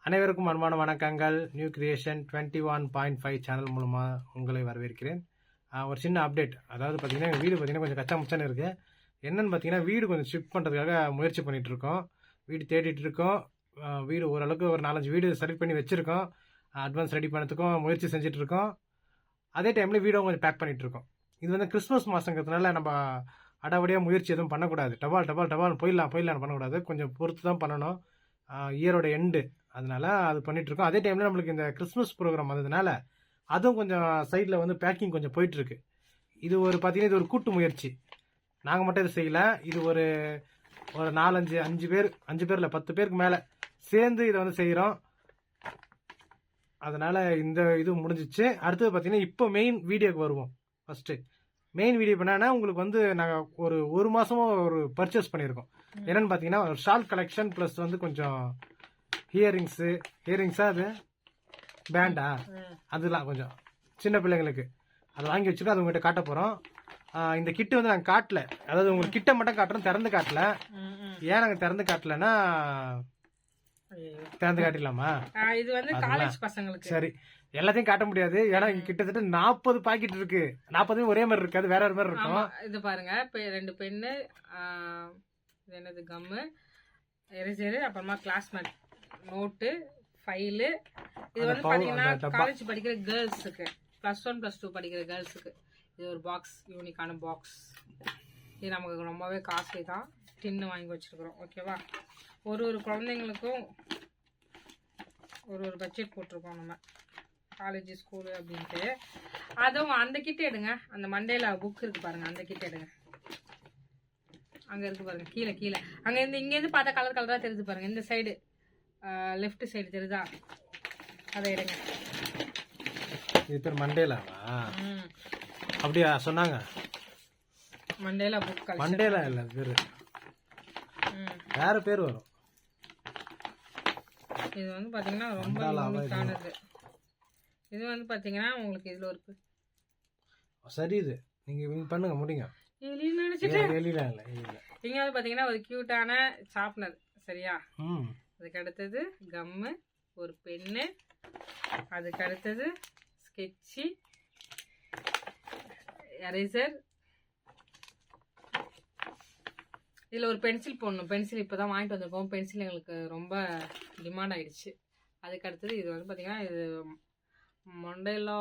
அனைவருக்கும் அன்பான வணக்கங்கள். நியூ கிரியேஷன் 21.5 சேனல் மூலமாக உங்களை வரவேற்கிறேன். ஒரு சின்ன அப்டேட். அதாவது பார்த்தீங்கன்னா எங்கள் வீடு பார்த்தீங்கன்னா கொஞ்சம் கச்சா முச்சான்னு இருக்குது. என்னென்னு பார்த்தீங்கன்னா வீடு கொஞ்சம் ஷிஃப்ட் பண்ணுறதுக்காக முயற்சி பண்ணிகிட்டு இருக்கோம். வீடு தேடிட்டு இருக்கோம். வீடு ஓரளவுக்கு ஒரு 4-5 வீடு செலக்ட் பண்ணி வச்சுருக்கோம். அட்வான்ஸ் ரெடி பண்ணதுக்கும் முயற்சி செஞ்சுட்டு இருக்கோம். அதே டைமில் வீடும் கொஞ்சம் பேக் பண்ணிகிட்டு இருக்கோம். இது வந்து கிறிஸ்மஸ் மாதங்கிறதுனால நம்ம அடாவடியாக முயற்சி எதுவும் பண்ணக்கூடாது. டபால் போயிடலாம் பண்ணக்கூடாது. கொஞ்சம் பொறுத்து தான் பண்ணணும். இயரோட எண்டு, அதனால அது பண்ணிட்டு இருக்கோம். அதே டைம்ல நம்மளுக்கு இந்த கிறிஸ்மஸ் ப்ரோக்ராம் வந்ததுனால அதுவும் கொஞ்சம் சைடில் வந்து பேக்கிங் கொஞ்சம் போயிட்டு இருக்கு. இது ஒரு பார்த்தீங்கன்னா இது ஒரு கூட்டு முயற்சி. நாங்கள் மட்டும் இதை செய்யல. இது ஒரு 4-5 பேர், 5 பேர் இல்லை 10 பேருக்கு மேலே சேர்ந்து இதை வந்து செய்கிறோம். அதனால இந்த இது முடிஞ்சிச்சு. அடுத்தது பார்த்தீங்கன்னா இப்போ மெயின் வீடியோக்கு வருவோம். ஃபர்ஸ்ட் மெயின் வீடியோ பண்ணா உங்களுக்கு வந்து நாங்கள் ஒரு மாசமா ஒரு பர்ச்சேஸ் பண்ணியிருக்கோம். என்னன்னு பார்த்தீங்கன்னா ஒரு ஷால் கலெக்ஷன் ப்ளஸ் வந்து கொஞ்சம் ஹியரிங்ஸா அது பேண்டா அதெல்லாம் கொஞ்சம் சின்ன பிள்ளைங்களுக்கு அது வாங்கி வச்சுட்டு அது உங்ககிட்ட காட்ட போகிறோம். இந்த கிட்டு வந்து நாங்கள் காட்டல, அதாவது உங்களுக்கு கிட்ட மட்டும் காட்டுறோம், திறந்து காட்டல. ஏன் நாங்கள் திறந்து காட்டலன்னா திறந்து காட்டிடலாமா? இது வந்து காலேஜ் பசங்களுக்கு சரி, எல்லாத்தையும் காட்ட முடியாது. ஏன்னா இங்க கிட்டத்தட்ட 40 பாக்கெட் இருக்கு. 40 ஒரே மாதிரி இருக்காது, வேற மாதிரி இருக்கும். இது பாருங்க, 2 பென்னு, என்னது கம்மு, எரேசர், அப்புறமா கிளாஸ்மேட் நோட்டு, ஃபைலு. இது வந்து பாத்தீங்கன்னா காலேஜ் படிக்கிற கேர்ள்ஸுக்கு, +1 +2 படிக்கிற கேர்ள்ஸுக்கு இது ஒரு பாக்ஸ், யூனிக்கான பாக்ஸ். இது நமக்கு ரொம்பவே காஸ்ட்லி தான். டின்னு வாங்கி வச்சிருக்கிறோம். ஓகேவா? ஒரு குழந்தைங்களுக்கும் ஒரு பட்ஜெட் போட்டிருக்கோம் நம்ம, காலேஜ் ஸ்கூலு அப்படின்ட்டு. அதுவும் அந்த கிட்ட எடுங்க. அந்த மண்டேல புக் இருக்கு பாருங்க, அந்த கிட்ட எடுங்க. அங்க இருக்கு பாருங்க, கீழே அங்க இங்கேருந்து பார்த்தா கலரா தெரிஞ்சு பாருங்க. இந்த சைடு லெஃப்ட் சைடு தெரியுதா? அதை எடுங்க. இது பேர் மண்டேலாவா? அப்படியா சொன்னாங்க? Mandela book. மண்டேலா இல்ல, பேரு வேற பேர் வரும். இது வந்து பாத்தீங்கன்னா ரொம்ப யூனிக்கானது. இது வந்து பாத்தீங்கன்னா உங்களுக்கு இதுல ஒரு சரி, இது நீங்க பண்ணுங்க, முடிங்க. இங்க வந்து பாத்தீங்கன்னா ஒரு கியூட்டான ஷார்ப்னர். சரியா? அதுக்கு அடுத்தது கம்மு, ஒரு பென்னு, அதுக்கு அடுத்தது ஸ்கெட்சி, எரேசர். இதுல ஒரு பென்சில் போடணும். பென்சில் இப்பதான் வாங்கிட்டு வந்திருக்கோம். பென்சில் எங்களுக்கு ரொம்ப டிமாண்ட் ஆயிடுச்சு. அதுக்கு அடுத்தது இது வந்து பாத்தீங்கன்னா இது மண்டேலா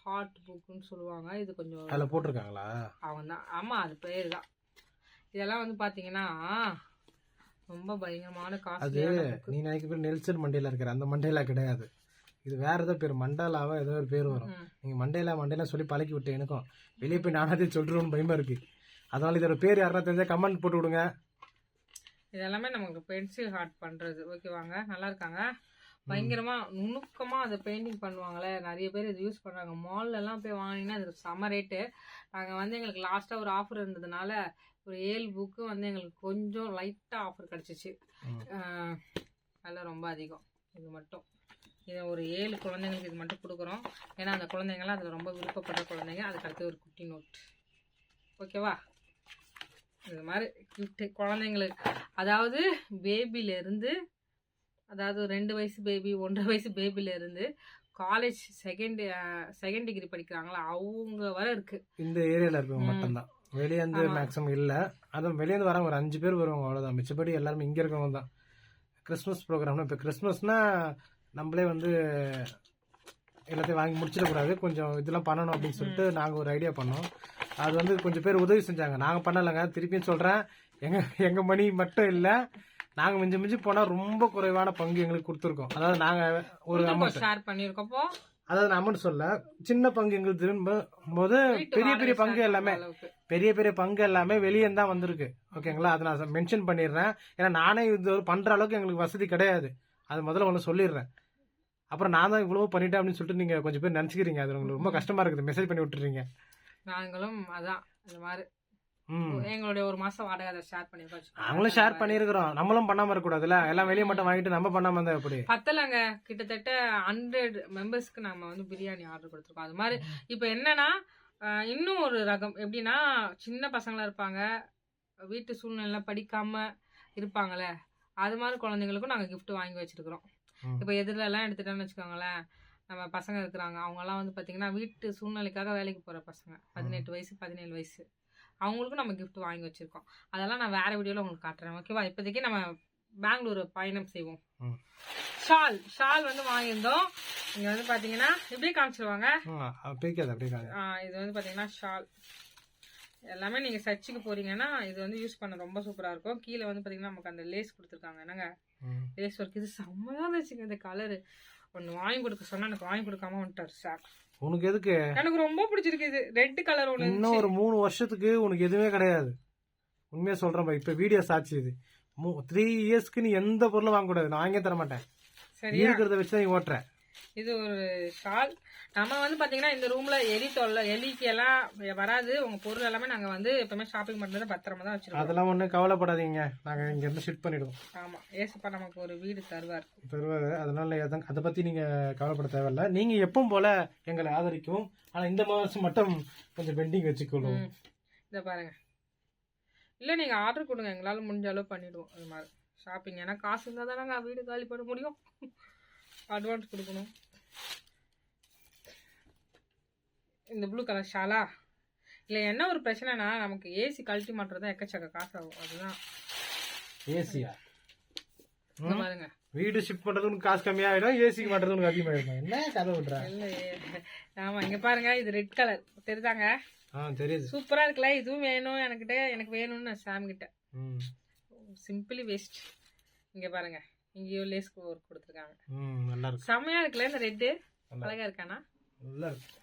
ஹார்ட் புக்குன்னு சொல்லுவாங்க. இது கொஞ்சம் அதில் போட்டிருக்காங்களா? அவங்க தான், ஆமாம், அது பேர் தான். இதெல்லாம் வந்து பார்த்தீங்கன்னா ரொம்ப பயங்கரமான காசு. அது நீ நினைக்க பேர் நெல்சன் மண்டேலா இருக்கிற அந்த மண்டேலா கிடையாது. இது வேற ஏதோ பேர், மண்டாலாவா ஏதோ ஒரு பேர் வரும். நீங்க மண்டேலா சொல்லி பழக்கி விட்டு எனக்கும் வெளியே போய் நானாதே சொல்றோம்னு பயமா இருக்கு. அதனால இதோட பேர் யாரா தெரிஞ்சா கமெண்ட் போட்டு விடுங்க. இதெல்லாமே நமக்கு பென்சில் ஹார்ட் பண்றது. ஓகேவாங்க? நல்லா இருக்காங்க. பயங்கரமா நுணுக்கமா அதை பெயிண்டிங் பண்ணுவாங்களே, நிறைய பேர் இது யூஸ் பண்றாங்க. மால்ல எல்லாம் போய் வாங்கினா அது செம ரேட்டு. நாங்க வந்து எங்களுக்கு லாஸ்டா ஒரு ஆஃபர் இருந்ததுனால ஒரு 7 புக்கு வந்து எங்களுக்கு கொஞ்சம் லைட்டா ஆஃபர் கிடைச்சிச்சு. அதெல்லாம் ரொம்ப அதிகம். இது மட்டும் இதை ஒரு 7 குழந்தைங்களுக்கு இது மட்டும் கொடுக்குறோம். ஏன்னா அந்த குழந்தைங்கலாம் அதில் ரொம்ப விருப்பப்படுற குழந்தைங்க. அதுக்கு அடுத்து ஒரு குட்டி நோட். ஓகேவா? இது மாதிரி கிஃப்ட் குழந்தைங்களுக்கு, அதாவது பேபிலேருந்து, அதாவது 2 வயசு பேபி, 1.5 வயசு பேபில இருந்து காலேஜ் செகண்ட் டிகிரி படிக்கிறாங்களா அவங்க வர இருக்கு. இந்த ஏரியால இருக்கவங்க மட்டும்தான், வெளியே வந்து மேக்ஸிமம் இல்ல. அதுவும் வெளியே இருந்து வராங்க ஒரு 5 பேர் வருவாங்க, அவ்வளவுதான். மிச்சப்படி எல்லாருமே இங்க இருக்கவங்க தான். கிறிஸ்மஸ் ப்ரோக்ராம்னா இப்போ கிறிஸ்மஸ்னா நம்மளே வந்து எல்லாத்தையும் வாங்கி முடிச்சிடக்கூடாது, கொஞ்சம் இதெல்லாம் பண்ணணும் அப்படின்னு சொல்லிட்டு நாங்கள் ஒரு ஐடியா பண்ணோம். அது வந்து கொஞ்சம் பேர் உதவி செஞ்சாங்க, நாங்கள் பண்ணலைங்க. திருப்பியும் சொல்கிறேன், எங்கள் மணி மட்டும் இல்லை, நாங்கள் மிஞ்சி போனால் ரொம்ப குறைவான பங்கு எங்களுக்கு கொடுத்துருக்கோம். அதாவது நாங்கள் ஒரு அமௌண்ட் ஷேர் பண்ணியிருக்கோம். அதாவது அமௌண்ட் சொல்ல சின்ன பங்கு எங்களுக்கு திரும்பும் போது பெரிய பங்கு எல்லாமே வெளியே தான் வந்திருக்கு. ஓகேங்களா? அதை நான் மென்ஷன் பண்ணிடுறேன். ஏன்னா நானே இது பண்ற அளவுக்கு எங்களுக்கு வசதி கிடையாது. அது முதல்ல ஒன்று சொல்லிடுறேன். அப்புறம் நான் தான் இவ்வளவு பண்ணிட்டேன் அப்படின்னு சொல்லிட்டு நீங்க கொஞ்சம் பேர் நினைச்சுக்கிறீங்க. அது உங்களுக்கு ரொம்ப கஷ்டமா இருக்குது, மெசேஜ் பண்ணி விட்டுறீங்க. நாங்களும் அதான் இந்த மாதிரி எங்களுடைய ஒரு மாசம் வாடகை அதை ஷேர் பண்ணிருக்கோம். நாங்களும் ஷேர் பண்ணிருக்கிறோம். நம்மளும் பண்ணாம இருக்க கூடாதுல்ல. எல்லாம் வெளியே மட்டும் வாங்கிட்டு நம்ம பண்ணாம இருந்தா எப்படி? பத்தலங்க, கிட்டத்தட்ட 100 மெம்பர்ஸ்க்கு நம்ம வந்து பிரியாணி ஆர்டர் கொடுத்துருக்கோம். அது மாதிரி இப்ப என்னன்னா இன்னும் ஒரு ரகம் எப்படின்னா, சின்ன பசங்களா இருப்பாங்க, வீட்டு சூழ்நிலை படிக்காம இருப்பாங்களே, அது மாதிரி குழந்தைங்களுக்கும் நாங்க கிஃப்ட் வாங்கி வச்சிருக்கிறோம். ம். இப்போ எதிரில எல்லாம் எடுத்துட்டோம்னு வச்சுக்கோங்களேன், நம்ம பசங்க இருக்கிறாங்க, அவங்கெல்லாம் வந்து பார்த்தீங்கன்னா வீட்டு சூழ்நிலைக்காக வேலைக்கு போகிற பசங்க, 18 வயசு 17 வயசு, அவங்களுக்கும் நம்ம gift வாங்கி வச்சிருக்கோம். அதெல்லாம் நான் வேற வீடியோவில் உங்களுக்கு காட்டுறேன். ஓகேவா? இப்போதைக்கு நம்ம பெங்களூர் பயணம் செய்வோம். ம். ஷால் வந்து வாங்கியிருந்தோம். இங்கே வந்து பார்த்தீங்கன்னா இப்படியே காமிச்சிருவாங்க. பிரிக்காது அப்படியே காது. இது வந்து பார்த்தீங்கன்னா ஷால் எல்லாமே நீங்கள் சர்ச்சுக்கு போறீங்கன்னா இது வந்து யூஸ் பண்ண ரொம்ப சூப்பராக இருக்கும். கீழே வந்து பார்த்தீங்கன்னா நமக்கு அந்த லேஸ் கொடுத்துருக்காங்க. என்னங்க லேஸ் ஒர்க், இது செம்மையாக இருந்துச்சுங்க. இந்த கலரு ஒன்று வாங்கி கொடுக்க சொன்னா எனக்கு வாங்கி கொடுக்காம வந்துட்டார் சார். உனக்கு எதுக்கு? எனக்கு ரொம்ப பிடிச்சிருக்கு இது ரெட் கலர் ஒன்று. இன்னும் ஒரு 3 வருஷத்துக்கு உனக்கு எதுவுமே கிடையாது. உண்மையா சொல்றேன். இப்ப வீடியோ சாட்சி இது. 3 இயர்ஸ்க்கு நீ எந்த பொருளும் வாங்கக்கூடாது. நான் வாங்கியே தர மாட்டேன். சரியா? இருக்கிறத வச்சு தான் நீ ஓட்டுற. இது ஒரு ஷால். நம்ம வந்து பாத்தீங்கன்னா இந்த ரூம்ல எலிக்கு எல்லாம் வராது. உங்க பொருள் எல்லாமே நாங்க வந்து எப்பவுமே ஷாப்பிங் பண்றது பத்திரமா தான் வச்சிருக்கோம். அதெல்லாம் ஒன்றும் கவலைப்படாதீங்க. நாங்க இங்க இருந்து ஷிஃப்ட் பண்ணிடுவோம். ஆமா, ஏசப்பா நமக்கு ஒரு வீடு தருவார். அதனால அதை பத்தி நீங்க கவலைப்பட தேவையில்ல. நீங்க எப்பவும் போல எங்களை ஆதரிக்கவும். ஆனா இந்த மாதம் மட்டும் கொஞ்சம் பெண்டிங் வச்சுக்கொள்ளும். இதை பாருங்க. இல்ல நீங்க ஆர்டர் கொடுங்க, எங்களால முடிஞ்ச அளவு பண்ணிடுவோம். அது மாதிரி ஷாப்பிங். ஏன்னா காசு இருந்தா தானே வீடு காலி பண்ண முடியும். அட்வான்ஸ் கொடுக்கணும். இந்த ப்ளூ கலர் ஷாலா இல்லை என்ன ஒரு பிரச்சனைனா நமக்கு ஏசி கழட்டி மாட்டுறது தான் எக்கச்சக்க காசு ஆகும். அதுதான் ஏசியா பாருங்க. வீடு ஷிஃப்ட் பண்றது உனக்கு காசு கம்மியாயிடும், ஏசிக்கு மாட்டுறது உனக்கு அதிகமாயிடும். என்ன கதை விட்றா? இல்லையே. ஆமா, இங்க பாருங்க, இது ரெட் கலர் தெரியுதாங்க? தெரியுது. சூப்பரா இருக்குல்ல? இதுவும் வேணும் எனக்கு வேணும்னு சாம் கிட்ட. Simply waste. இங்க பாருங்க, இங்கேயோ லேஸ் ஒர்க் கொடுத்துருக்காங்க. நல்லா இருக்கு. செம்மையா இருக்குல்ல இந்த ரெட்டு? அழகா இருக்கானா? நல்லா இருக்கு.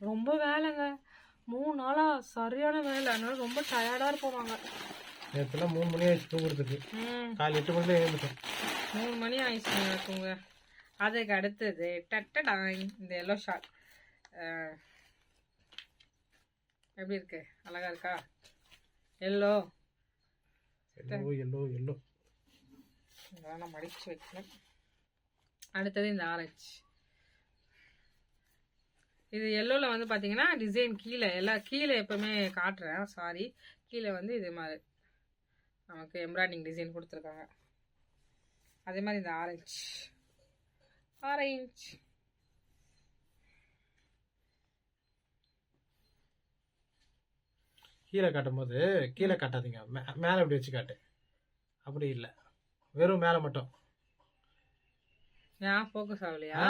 ரொம்ப வேலைங்க, 3 நாளா சரியான வேலை. அதனால ரொம்ப டயர்டா இருப்போம் நாங்க. நேற்றுலாம் 3 மணி ஆயிடுச்சு தூங்குறதுக்கு. காலை 8 மணில எழுந்துட்டோம். 3 மணி ஆயிடுச்சு தூங்க. அதுக்கு அடுத்தது இந்த எல்லோ ஷால் எப்படி இருக்கு? அழகா இருக்கா? எல்லோ எல்லோ எல்லோ இதெல்லாம் நான் மடிச்சு வைக்கணும். அடுத்தது இந்த ஆரஞ்சு. இது எல்லோவில் வந்து பார்த்தீங்கன்னா டிசைன் கீழே எப்பவுமே காட்டுறேன், சாரி. கீழே வந்து இது மாதிரி நமக்கு எம்ப்ராய்டிங் டிசைன் கொடுத்துருக்காங்க. அதே மாதிரி இந்த ஆரஞ்சு கீழே காட்டும் போது கீழே காட்டாதீங்க, மேலே இப்படி வச்சு காட்டு. அப்படி இல்லை, வெறும் மேலே மட்டும். ஃபோக்கஸ் ஆகலையா?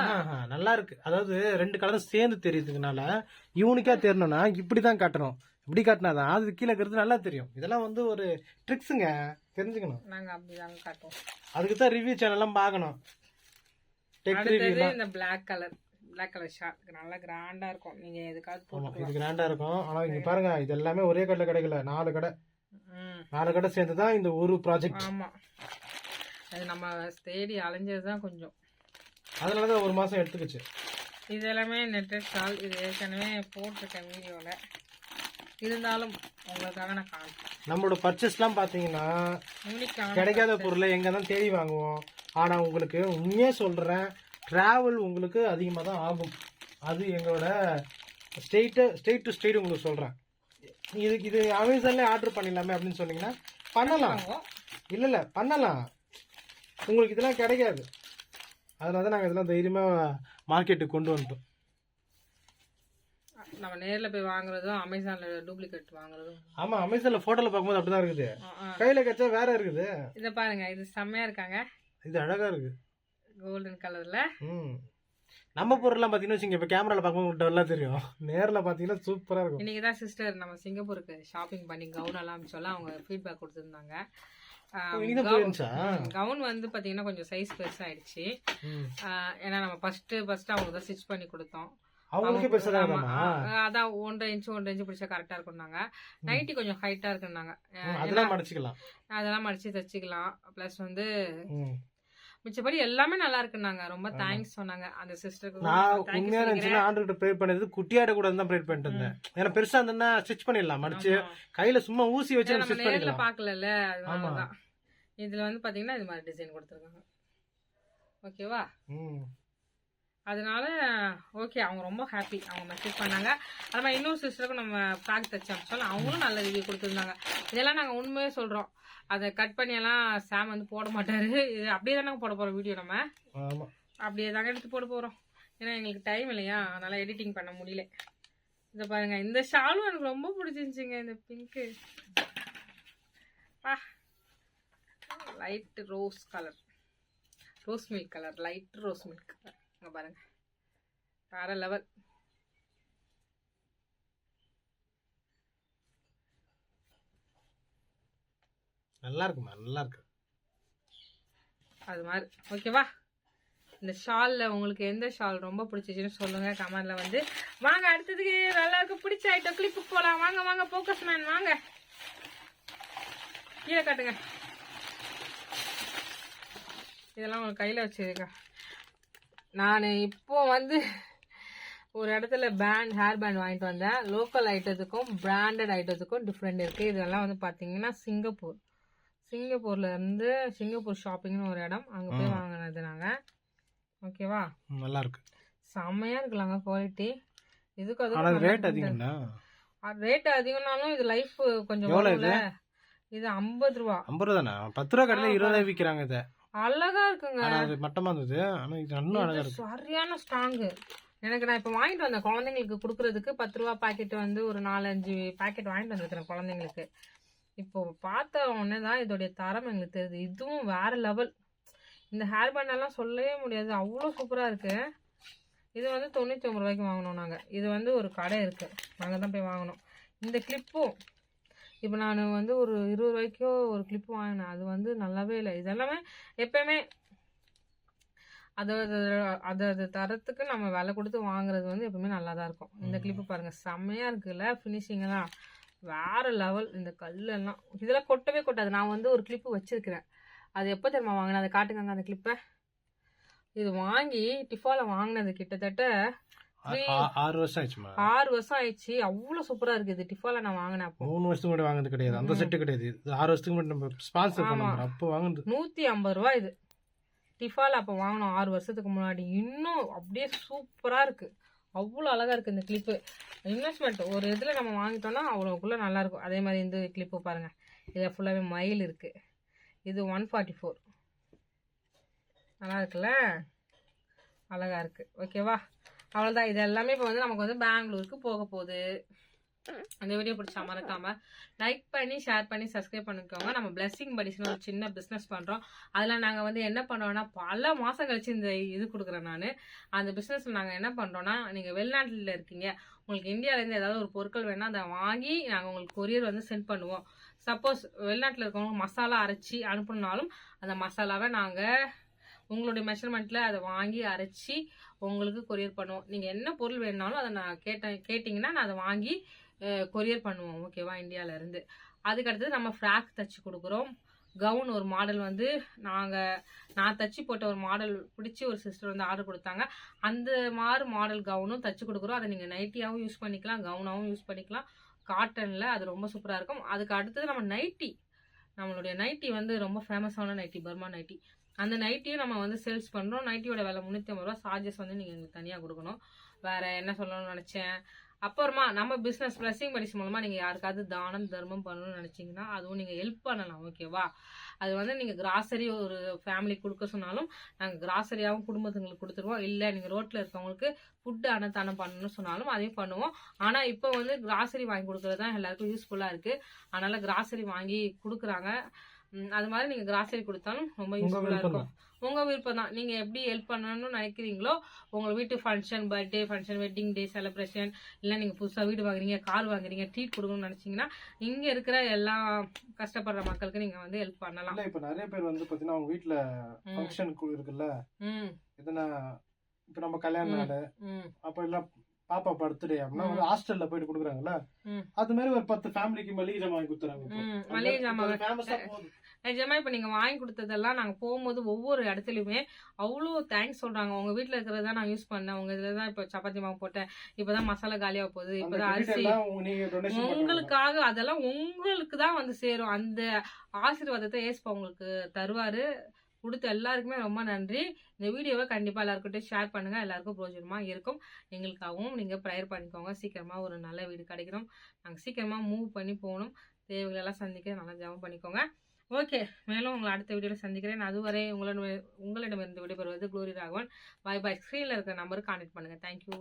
நல்லா இருக்கு. அதாவது 2 கலரும் சேர்ந்து தெரியுதுனால யூனிக்கா தெரியணும்னா இப்படிதான் காட்டணும். இப்படி காட்டினாதான் அது கீழே இருக்கிறது நல்லா தெரியும். இதெல்லாம் வந்து ஒரு ட்ரிக்ஸுங்க, தெரிஞ்சுக்கணும். நாங்க அப்படிதாங்க காட்டுவோம். அதுக்கு தான் ரிவ்யூ சேனல்லாம் பார்க்கணும். இந்த பிளாக் கலர் ஷார்ட் நல்லா கிராண்டா இருக்கும். நீங்க எதுக்காவது போட்டுக்கலாம். இது கிராண்டா இருக்கும். ஆனா இங்க பாருங்க, இது எல்லாமே ஒரே கடையில கிடைக்கல. 4 கடை சேர்ந்துதான் இந்த ஒரு ப்ராஜெக்ட். ஆமா, அது நம்ம தேடி அலைஞ்சதுதான் கொஞ்சம். அதனாலதான் 1 மாசம் எடுத்துக்கிச்சு. இது எல்லாமே நெட்டட் ஷால். இது ஏற்கனவே போட்டிருக்கேன் வீடியோல, இருந்தாலும் உங்களுக்காக நான் காமிப்பேன். நம்மளோட பர்ச்சேஸ்லாம் பாத்தீங்கன்னா கிடைக்காத பொருளை எங்க தான் தேடி வாங்குவோம். ஆனா உங்களுக்கு உண்மையா சொல்றேன், டிராவல் உங்களுக்கு அதிகமாக தான் ஆகும். அது எங்களோட ஸ்டேட் டு ஸ்டேட் உங்களுக்கு சொல்கிறேன். இது அமேசான்லேயே ஆர்டர் பண்ணிடலாமே அப்படின்னு சொன்னீங்கன்னா பண்ணலாம். இல்லை பண்ணலாம். உங்களுக்கு இதெல்லாம் கிடைக்காது. அதனால தான் நாங்கள் இதெல்லாம் தைரியமாக மார்க்கெட்டுக்கு கொண்டு வந்துட்டோம். நம்ம நேரில் போய் வாங்குறதும் அமேசானில் டூப்ளிகேட் வாங்குறதும். ஆமாம், அமேசானில் ஃபோட்டோவில் பார்க்கும்போது அப்படி தான் இருக்குது, கையில் கிடைச்சா வேற இருக்குது. இதை பாருங்க, இது செம்மையா இருக்காங்க. இது அழகாக இருக்குது, கோல்டன் கலர்ல. நம்ம பொருள்லாம் பார்த்தீங்கன்னா இப்போ கேமராவில் பார்க்கும்போது டல்லாக தெரியும், நேரில் பார்த்தீங்கன்னா சூப்பராக இருக்கும். இன்னைக்கு தான் சிஸ்டர் நம்ம சிங்கப்பூருக்கு ஷாப்பிங் பண்ணி கவுன் எல்லாம் சொல்ல அவங்க ஃபீட்பேக் கொடுத்துருந்தாங்க. கவுன் வந்து பார்த்தீங்கன்னா கொஞ்சம் சைஸ் பெருசாயிடுச்சு. ஏன்னா நம்ம ஃபர்ஸ்ட் அவங்களுக்கு தான் ஸ்டிச் பண்ணி கொடுத்தோம். அதான் 1.5 இன்ச் பிடிச்சா கரெக்டா இருக்கும்னாங்க. நைட்டி கொஞ்சம் ஹைட்டா இருக்குன்னாங்க. அதெல்லாம் மடிச்சு தச்சுக்கலாம். பிளஸ் வந்து மிச்சபடி எல்லாமே நல்லா இருக்குன்னாங்க. ரொம்ப தேங்க்ஸ் சொன்னாங்க அந்த சிஸ்டருக்கு. நான் உண்மையா நினைச்சேன் ஆர்டர் ப்ரே பண்ணது குட்டியாட கூட தான் ப்ரே பண்ணிட்டு இருந்தேன். ஏன்னா பெருசா இருந்தா ஸ்டிச் பண்ணிடலாம், மடிச்சு கையில சும்மா ஊசி வச்சு நம்ம நேர்ல பார்க்கலல, அதனாலதான். இதுல வந்து பாத்தீங்கன்னா இது மாதிரி டிசைன் கொடுத்துருக்காங்க. ஓகேவா? அதனால ஓகே, அவங்க ரொம்ப ஹாப்பி. அவங்க மெசேஜ் பண்ணாங்க. அது மாதிரி இன்னொரு சிஸ்டருக்கும் நம்ம ஃப்ராக் தச்சு அனுப்பிச்சோம், அவங்களும் நல்ல ரிவ்யூ கொடுத்துருந்தாங்க. இதெல்லாம் நாங்கள் உண்மையே சொல்கிறோம். அதை கட் பண்ணியெல்லாம் சாம் வந்து போட மாட்டாரு. இது அப்படியே தானே போட போகிறோம் வீடியோ. நம்ம அப்படியே தாங்க எடுத்து போட போகிறோம். ஏன்னா எங்களுக்கு டைம் இல்லையா, அதனால் எடிட்டிங் பண்ண முடியல. இதை பாருங்க, இந்த ஷாலும் எனக்கு ரொம்ப பிடிச்சிருந்துச்சிங்க. இந்த pink light rose colour, rose milk colour, light rose milk colour. இங்கே பாருங்க, வேற லெவல். நல்லா இருக்குமா, நல்லா இருக்கு. அது மாதிரி ஓகேவா. இந்த ஷாலில் உங்களுக்கு எந்த ஷால் ரொம்ப பிடிச்சிச்சுன்னு சொல்லுங்க கமெண்ட்ல வந்து. வாங்க அடுத்ததுக்கு நல்லா இருக்கு பிடிச்ச ஐட்டம் கிளிப்பு போகலாம். வாங்க வாங்க ஃபோக்கஸ் மேன் வாங்க, கீழே காட்டுங்க. இதெல்லாம் உங்களுக்கு கையில் வச்சுருக்க. நான் இப்போ வந்து ஒரு இடத்துல ஹேர் பேண்ட் வாங்கிட்டு வந்தேன். லோக்கல் ஐட்டத்துக்கும் பிராண்டட் ஐட்டத்துக்கும் டிஃப்ரெண்ட் இருக்குது. இதெல்லாம் வந்து பார்த்தீங்கன்னா சிங்கப்பூர்ல இருந்து சிங்கப்பூர் ஷாப்பிங்னு ஒரு இடம், அங்கே போய் வாங்கினது நாங்கள். ஓகேவா, நல்லா இருக்கு, செம்மையா இருக்கலாங்க குவாலிட்டி. இதுக்கு அது ரேட் அதிகம்னா, ரேட் அதிகம்னாலும் இது லைஃப் கொஞ்சம் இது 50 ரூபா. 50 தானே, 10 ரூபா கடையில் 20 ரூபாய் விற்கிறாங்க. இதை அழகா இருக்குங்க, அது மட்டமா இருந்தது. ஆனால் இது இன்னும் அழகா இருக்கு, சரியான ஸ்ட்ராங்கு. எனக்கு நான் இப்போ வாங்கிட்டு வந்தேன் குழந்தைங்களுக்கு கொடுக்கறதுக்கு. 10 ரூபா பாக்கெட் வந்து ஒரு 4-5 பாக்கெட் வாங்கிட்டு வந்துருக்கிறேன் குழந்தைங்களுக்கு. இப்போ பார்த்த உடனே தான் இதோடைய தரம் எங்களுக்கு தெரியுது. இதுவும் வேற லெவல். இந்த ஹேர் பேண்ட் எல்லாம் சொல்லவே முடியாது, அவ்வளோ சூப்பராக இருக்கு. இது வந்து 99 ரூபாய்க்கு வாங்கினோம் நாங்கள். இது வந்து ஒரு கடை இருக்கு, நாங்கள் தான் போய் வாங்கினோம். இந்த கிளிப்பும் இப்போ நான் வந்து ஒரு 20 ரூபாய்க்கோ ஒரு கிளிப்பு வாங்கினேன். அது வந்து நல்லாவே இல்லை. இதெல்லாமே எப்பயுமே அது தரத்துக்கு நம்ம விலை கொடுத்து வாங்குறது வந்து எப்பவுமே நல்லா தான் இருக்கும். இந்த கிளிப்பு பாருங்க, செம்மையா இருக்குல்ல, ஃபினிஷிங்கெல்லாம் வேற லெவல். இந்த கல்லெல்லாம் இதெல்லாம் கொட்டவே கொட்டாது. நான் வந்து ஒரு கிளிப்பு வச்சிருக்கிறேன். அது எப்போ தெரியுமா வாங்கினேன், அதை காட்டுங்க அந்த கிளிப்பை. இது வாங்கி டிஃபால வாங்கினது கிட்டத்தட்ட 6 வருஷம் ஆயிடுச்சுமா. 6 வருஷம் ஆயிடுச்சு. அவ்வளோ சூப்பரா இருக்கு. இது டிஃபால நான் வாங்கினேன் அப்போ. 3 வருஷத்துக்கு முன்னாடி வாங்கினது கிடையாது, அந்த செட்டு கிடையாது. இது 6 வருஷத்துக்கு முன்னாடி நம்ம ஸ்பான்சர் பண்ணோம் அப்போ வாங்கினது. 150 ரூபா இது டிஃபால அப்போ வாங்கினோம் 6 வருஷத்துக்கு முன்னாடி. இன்னும் அப்படியே சூப்பரா இருக்கு, அவ்வளோ அழகா இருக்கு இந்த கிளிப்பு. இன்வெஸ்ட்மெண்ட் ஒரு இதுல நம்ம வாங்கிட்டோம்னா அவ்வளோக்குள்ள நல்லா இருக்கும். அதே மாதிரி இந்த கிளிப்பு பாருங்க, இதில் ஃபுல்லாவே மயில் இருக்கு. இது 144, நல்லா இருக்குல்ல, அழகா இருக்கு. ஓகேவா, அவ்வளோதான். இது எல்லாமே இப்போ வந்து நமக்கு வந்து பெங்களூருக்கு போக போகுது. அந்த வீடியோ பிடிச்சா மறக்காம லைக் பண்ணி ஷேர் பண்ணி சப்ஸ்கிரைப் பண்ணிக்கோங்க. நம்ம பிளெஸிங் படிஸ்னு ஒரு சின்ன பிஸ்னஸ் பண்ணுறோம். அதில் நாங்கள் வந்து என்ன பண்ணுறோன்னா, பல மாதம் கழிச்சு இந்த இது கொடுக்குறேன் நான். அந்த பிஸ்னஸில் நாங்கள் என்ன பண்ணுறோன்னா, நீங்கள் வெளிநாட்டில் இருக்கீங்க, உங்களுக்கு இந்தியாவிலேருந்து ஏதாவது ஒரு பொருட்கள் வேணால் அதை வாங்கி நாங்கள் உங்களுக்கு கொரியர் வந்து சென்ட் பண்ணுவோம். சப்போஸ் வெளிநாட்டில் இருக்கவங்க மசாலா அரைச்சி அனுப்புனாலும் அந்த மசாலாவை நாங்கள் உங்களுடைய மெஷர்மெண்ட்டில் அதை வாங்கி அரைச்சி உங்களுக்கு கொரியர் பண்ணுவோம். நீங்கள் என்ன பொருள் வேணுனாலும் அதை நான் கேட்டிங்கன்னா நான் அதை வாங்கி கொரியர் பண்ணுவோம். ஓகேவா, இந்தியாவிலேருந்து. அதுக்கடுத்தது நம்ம ஃப்ராக் தச்சு கொடுக்குறோம். கவுன் ஒரு மாடல் வந்து நான் தச்சு போட்ட ஒரு மாடல் பிடிச்சி ஒரு சிஸ்டர் வந்து ஆர்டர் கொடுத்தாங்க. அந்த மாடல் கவுனும் தச்சு கொடுக்குறோம். அதை நீங்கள் நைட்டியாகவும் யூஸ் பண்ணிக்கலாம், கவுனாகவும் யூஸ் பண்ணிக்கலாம். காட்டனில் அது ரொம்ப சூப்பராக இருக்கும். அதுக்கு அடுத்தது நம்ம நம்மளுடைய நைட்டி வந்து ரொம்ப ஃபேமஸான நைட்டி, பர்மா நைட்டி. அந்த நைட்டியும் நம்ம வந்து சேல்ஸ் பண்ணுறோம். நைட்டியோட விலை 350 ரூபா. சார்ஜஸ் வந்து நீங்கள் எங்களுக்கு தனியாக கொடுக்கணும். வேறு என்ன சொல்லணும்னு நினச்சேன். அப்புறமா நம்ம பிஸ்னஸ் பிளஸிங் படிஸ் மூலமாக நீங்கள் யாருக்காவது தானம் தர்மம் பண்ணணும்னு நினச்சிங்கன்னா அதுவும் நீங்கள் ஹெல்ப் பண்ணலாம். ஓகேவா, அது வந்து நீங்கள் கிராசரி ஒரு ஃபேமிலிக்கு கொடுக்க சொன்னாலும் நாங்கள் கிராசரியாகவும் குடும்பத்துங்களுக்கு கொடுத்துருவோம். இல்லை நீங்கள் ரோட்டில் இருக்கவங்களுக்கு ஃபுட்டு அன்னதானம் பண்ணணும்னு சொன்னாலும் அதையும் பண்ணுவோம். ஆனால் இப்போ வந்து கிராசரி வாங்கி கொடுக்குறது தான் எல்லாருக்கும் யூஸ்ஃபுல்லாக இருக்குது. அதனால் கிராசரி வாங்கி கொடுக்குறாங்க. அது மாதிரி நீங்கள் கிராசரி கொடுத்தாலும் ரொம்ப யூஸ்ஃபுல்லாக இருக்கும். உங்கள் விருப்பம் தான். நீங்கள் எப்படி ஹெல்ப் பண்ணணும்னு நினைக்கிறீங்களோ, உங்கள் வீட்டு function, birthday function, wedding day celebration, இல்லை நீங்கள் புதுசாக வீடு வாங்குறீங்க, கார் வாங்குறீங்க, ட்ரீட் கொடுக்கணும்னு நினச்சிங்கன்னா இங்கே இருக்கிற எல்லா கஷ்டப்படுற மக்களுக்கு நீங்கள் வந்து ஹெல்ப் பண்ணலாம். இப்போ நிறைய பேர் வந்து பார்த்தீங்கன்னா அவங்க வீட்டில் ஃபங்க்ஷன் இருக்குல்ல, எதனா இப்போ நம்ம கல்யாண நாள் அப்போ எல்லாம் பாப்பா பர்த்டே அப்படின்னா வந்து ஹாஸ்டல்ல போயிட்டு கொடுக்குறாங்கல்ல, அது மாதிரி ஒரு 10 ஃபேமிலிக்கு மளிகை ஜாமான் வாங்கி கொடுத்துறாங்க. மளிகை ஜாமான் நிஜமா இப்போ நீங்கள் வாங்கி கொடுத்ததெல்லாம் நாங்கள் போகும்போது ஒவ்வொரு இடத்துலையுமே அவ்வளோ தேங்க்ஸ் சொல்கிறாங்க. உங்கள் வீட்டில் இருக்கிறதா நான் யூஸ் பண்ணேன், உங்கள் இதில் தான் இப்போ சப்பாத்தி மாவு போட்டேன், இப்போ தான் மசாலா காலியாக போகுது, இப்போ தான் அரிசி உங்களுக்காக, அதெல்லாம் உங்களுக்கு தான் வந்து சேரும். அந்த ஆசீர்வாதத்தை ஏசப்பா உங்களுக்கு தருவார். கொடுத்த எல்லாருக்குமே ரொம்ப நன்றி. இந்த வீடியோவை கண்டிப்பாக எல்லாருக்கிட்டையும் ஷேர் பண்ணுங்கள். எல்லாருக்கும் பிரோஜனமாக இருக்கும். எங்களுக்காகவும் நீங்கள் ப்ரேயர் பண்ணிக்கோங்க. சீக்கிரமாக ஒரு நல்ல வீடு கிடைக்கணும். நாங்கள் சீக்கிரமாக மூவ் பண்ணி போகணும். தேவைகளெல்லாம் சந்திக்க நல்லா ஜெபம் பண்ணிக்கோங்க. ஓகே, மேலும் உங்களை அடுத்த வீடியோவில் சந்திக்கிறேன். அதுவரை உங்களிடமிருந்து விடைபெறுவது க்ளோரி ராகவன். பாய் பாய். ஸ்க்ரீனில் இருக்கிற நம்பருக்கு கான்டெக்ட் பண்ணுங்கள். தேங்க்யூ.